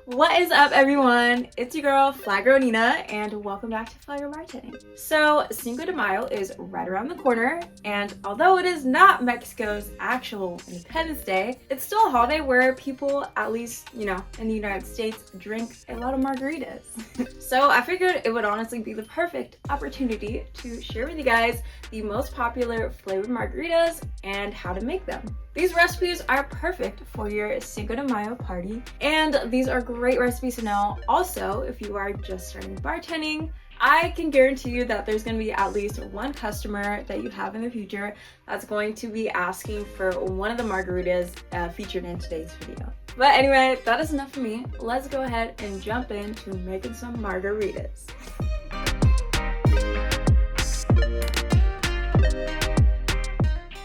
What is up, everyone? It's your girl, Nina, and welcome back to Flavored Margarita. So, Cinco de Mayo is right around the corner, and although it is not Mexico's actual Independence Day, it's still a holiday where people, at least, in the United States, drink a lot of margaritas. So, I figured it would honestly be the perfect opportunity to share with you guys the most popular flavored margaritas and how to make them. These recipes are perfect for your Cinco de Mayo party, and these are great recipes to know. Also, if you are just starting bartending, I can guarantee you that there's going to be at least one customer that you have in the future that's going to be asking for one of the margaritas featured in today's video. But anyway, that is enough for me. Let's go ahead and jump into making some margaritas.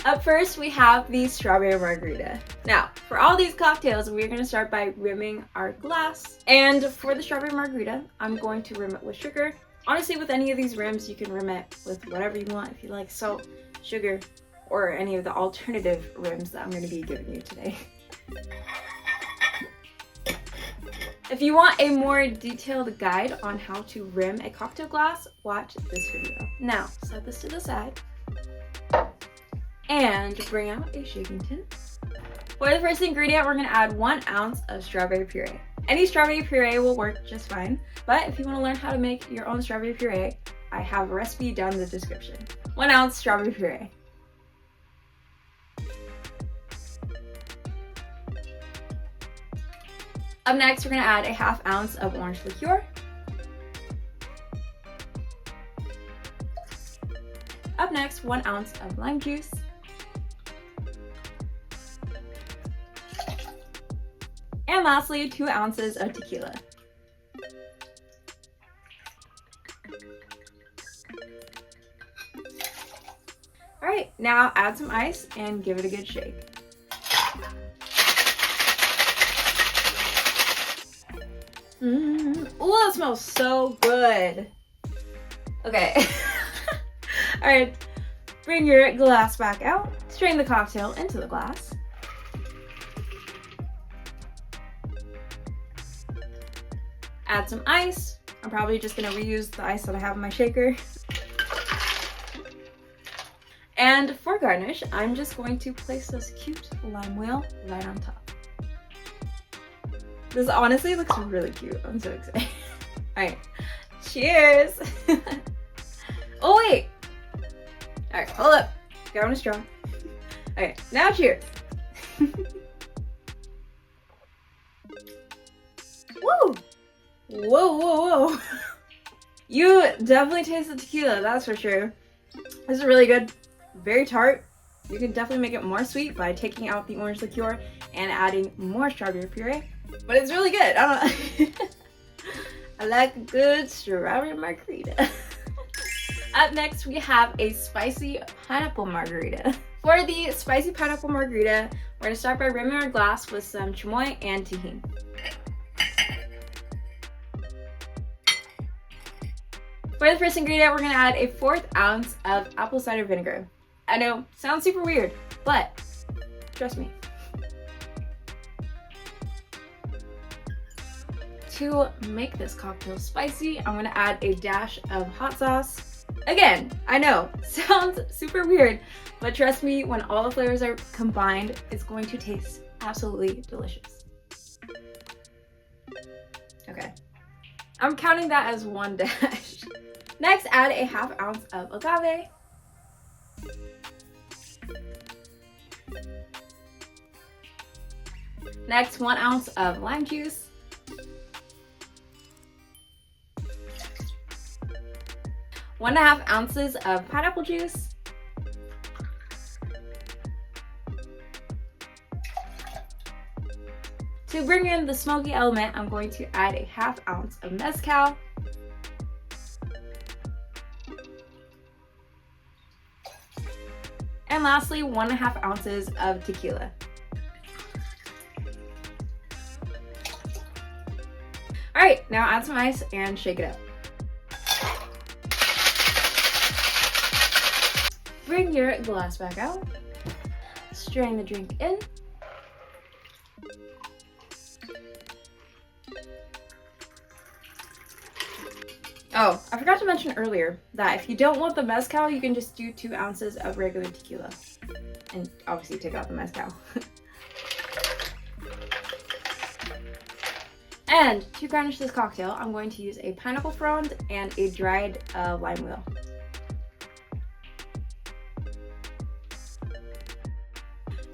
Up first, we have the strawberry margarita. Now, for all these cocktails, we're going to start by rimming our glass. And for the strawberry margarita, I'm going to rim it with sugar. Honestly, with any of these rims, you can rim it with whatever you want. If you like salt, sugar, or any of the alternative rims that I'm going to be giving you today. If you want a more detailed guide on how to rim a cocktail glass, watch this video. Now, set this to the side. And bring out a shaking tin. For the first ingredient, we're going to add 1 ounce of strawberry puree. Any strawberry puree will work just fine, but if you want to learn how to make your own strawberry puree, I have a recipe down in the description. 1 ounce strawberry puree. Up next, we're going to add a 1/2 ounce of orange liqueur. Up next, 1 ounce of lime juice. And lastly, 2 ounces of tequila. All right, now add some ice and give it a good shake. Oh, that smells so good. Okay. All right, bring your glass back out. Strain the cocktail into the glass. Add some ice. I'm probably just gonna reuse the ice that I have in my shaker. And for garnish, I'm just going to place this cute lime wheel right on top. This honestly looks really cute. I'm so excited. All right, cheers. Oh wait. All right, hold up. Grab a straw. Okay, now cheers. Woo! Whoa, whoa, whoa. You definitely taste the tequila, that's for sure. This is really good. Very tart. You can definitely make it more sweet by taking out the orange liqueur and adding more strawberry puree. But it's really good. I don't know. I like a good strawberry margarita. Up next, we have a spicy pineapple margarita. For the spicy pineapple margarita, we're going to start by rimming our glass with some chamoy and tahini. For the first ingredient, we're going to add a 1/4 ounce of apple cider vinegar. I know, sounds super weird, but trust me. To make this cocktail spicy, I'm going to add a dash of hot sauce. Again, I know, sounds super weird, but trust me, when all the flavors are combined, it's going to taste absolutely delicious. Okay, I'm counting that as 1 dash. Next, add a 1/2 ounce of agave. Next, 1 ounce of lime juice. One and 1/2 ounces of pineapple juice. To bring in the smoky element, I'm going to add a 1/2 ounce of mezcal. And lastly, 1 1/2 ounces of tequila. All right, now add some ice and shake it up. Bring your glass back out. Strain the drink in. Oh, I forgot to mention earlier that if you don't want the mezcal, you can just do 2 ounces of regular tequila. And obviously take out the mezcal. And to garnish this cocktail, I'm going to use a pineapple frond and a dried lime wheel.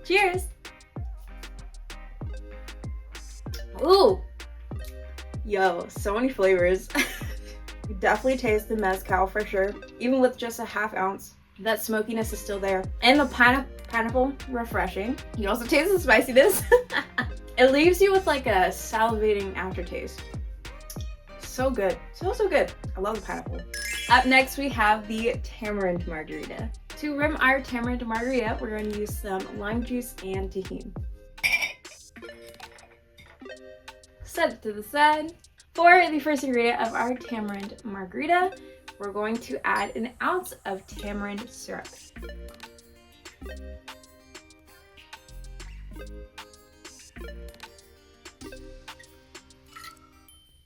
Cheers! Ooh! Yo, so many flavors. You definitely taste the mezcal for sure. Even with just a ½ ounce, that smokiness is still there. And the pineapple, refreshing. You can also taste the spiciness. It leaves you with like a salivating aftertaste. So good. So good. I love the pineapple. Up next, we have the Tamarind Margarita. To rim our Tamarind Margarita, we're going to use some lime juice and tahini. Set it to the side. For the first ingredient of our Tamarind Margarita, we're going to add 1 ounce of tamarind syrup.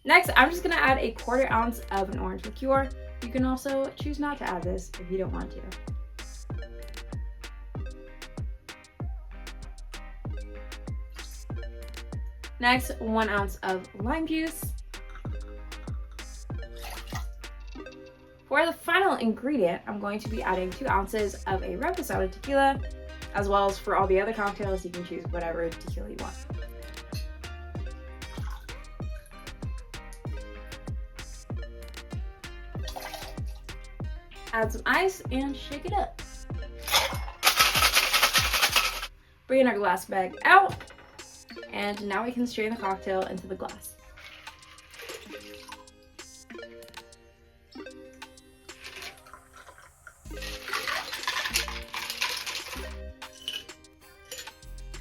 Next, I'm just going to add 1/4 ounce of an orange liqueur. You can also choose not to add this if you don't want to. Next, 1 ounce of lime juice. For the final ingredient, I'm going to be adding 2 ounces of a reposado tequila, as well as for all the other cocktails, you can choose whatever tequila you want. Add some ice and shake it up. Bring our glass bag out, and now we can strain the cocktail into the glass.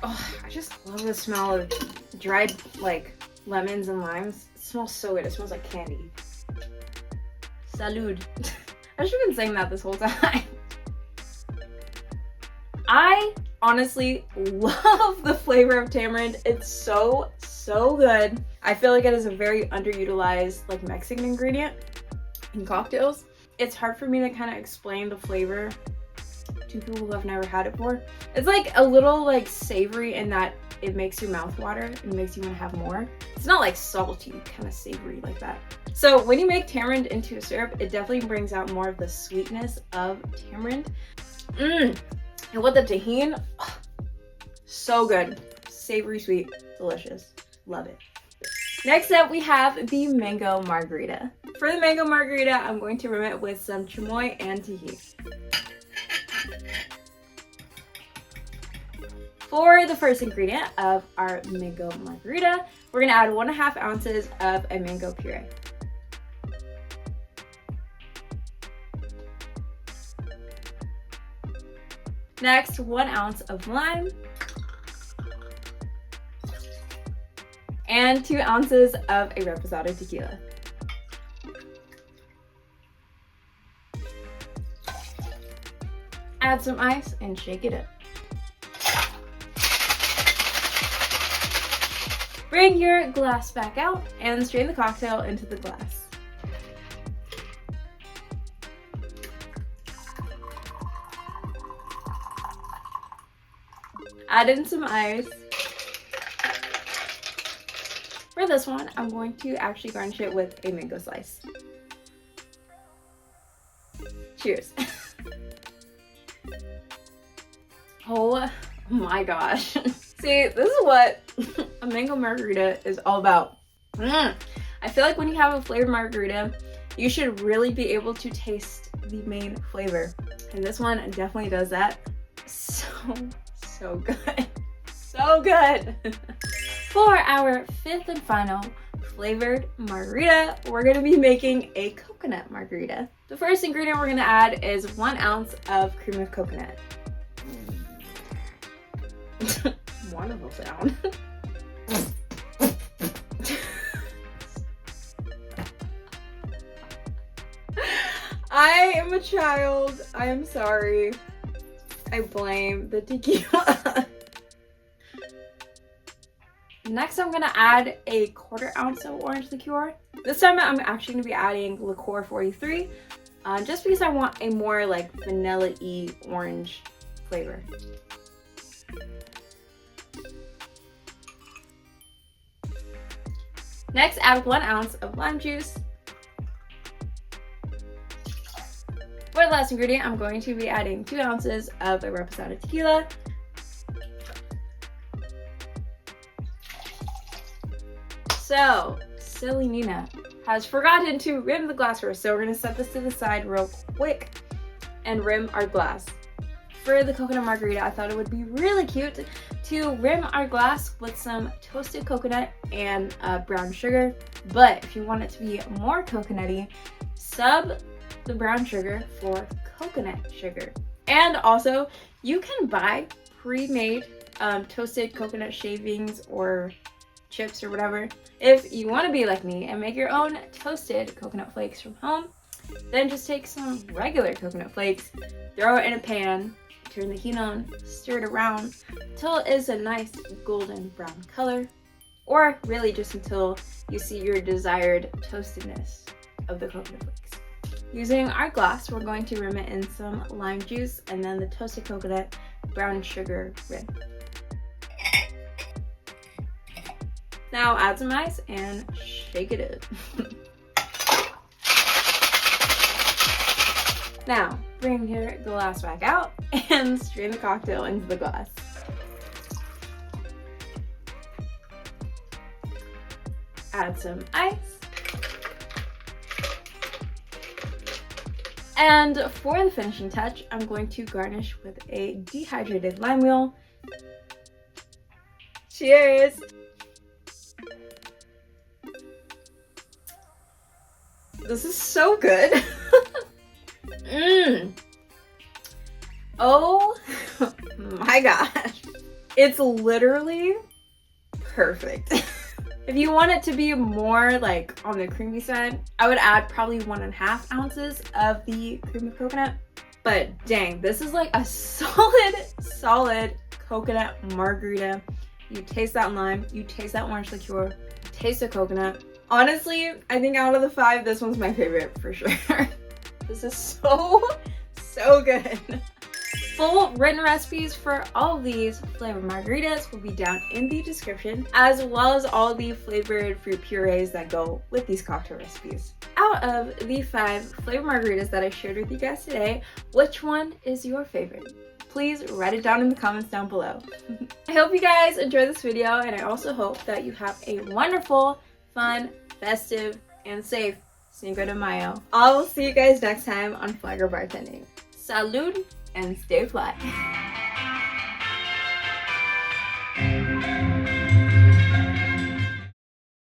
Oh, I just love the smell of dried lemons and limes. It smells so good. It smells like candy. Salud. I should have been saying that this whole time. I honestly love the flavor of tamarind. It's so good. I feel like it is a very underutilized Mexican ingredient in cocktails. It's hard for me to kind of explain the flavor to people who have never had it before. It's like a little savory in that it makes your mouth water and makes you want to have more. It's not salty, kind of savory like that. So when you make tamarind into a syrup, it definitely brings out more of the sweetness of tamarind. And with the tahini, so good. Savory, sweet, delicious. Love it. Next up, we have the mango margarita. For the mango margarita, I'm going to rim it with some chamoy and tahini. For the first ingredient of our mango margarita, we're gonna add 1½ ounces of a mango puree. Next, 1 ounce of lime. And 2 ounces of a reposado tequila. Add some ice and shake it up. Bring your glass back out and strain the cocktail into the glass. Add in some ice. For this one, I'm going to actually garnish it with a mango slice. Cheers. Oh my gosh. See, this is what a mango margarita is all about. I feel like when you have a flavored margarita, you should really be able to taste the main flavor. And this one definitely does that. So good. So good. For our 5th and final flavored margarita, we're gonna be making a coconut margarita. The first ingredient we're gonna add is 1 ounce of cream of coconut. Wonderful sound. I am a child. I am sorry. I blame the tequila. Next, I'm gonna add a 1/4 ounce of orange liqueur. This time I'm actually gonna be adding liqueur 43, just because I want a more like vanilla-y orange flavor. Next, add 1 ounce of lime juice. For the last ingredient, I'm going to be adding 2 ounces of a reposado tequila. So, silly Nina has forgotten to rim the glass first, so we're going to set this to the side real quick and rim our glass. For the coconut margarita, I thought it would be really cute to rim our glass with some toasted coconut and brown sugar, but if you want it to be more coconutty, sub the brown sugar for coconut sugar. And also, you can buy pre-made toasted coconut shavings or chips or whatever. If you want to be like me and make your own toasted coconut flakes from home, then just take some regular coconut flakes, throw it in a pan, turn the heat on, stir it around until it is a nice golden brown color, or really just until you see your desired toastedness of the coconut flakes. Using our glass, we're going to rim it in some lime juice and then the toasted coconut brown sugar rim. Now add some ice and shake it up. Now, bring your glass back out and strain the cocktail into the glass. Add some ice. And for the finishing touch, I'm going to garnish with a dehydrated lime wheel. Cheers! This is so good. Oh my gosh. It's literally perfect. If you want it to be more like on the creamy side, I would add probably 1.5 ounces of the cream of coconut. But dang, this is like a solid coconut margarita. You taste that lime, you taste that orange liqueur, you taste the coconut. Honestly, I think out of the 5, this one's my favorite for sure. This is so good. Full written recipes for all of these flavored margaritas will be down in the description, as well as all the flavored fruit purees that go with these cocktail recipes. Out of the 5 flavored margaritas that I shared with you guys today, which one is your favorite? Please write it down in the comments down below. I hope you guys enjoyed this video, and I also hope that you have a wonderful, fun, festive, and safe Cinco de Mayo. I will see you guys next time on Flavored Bartending. Salud and stay fly.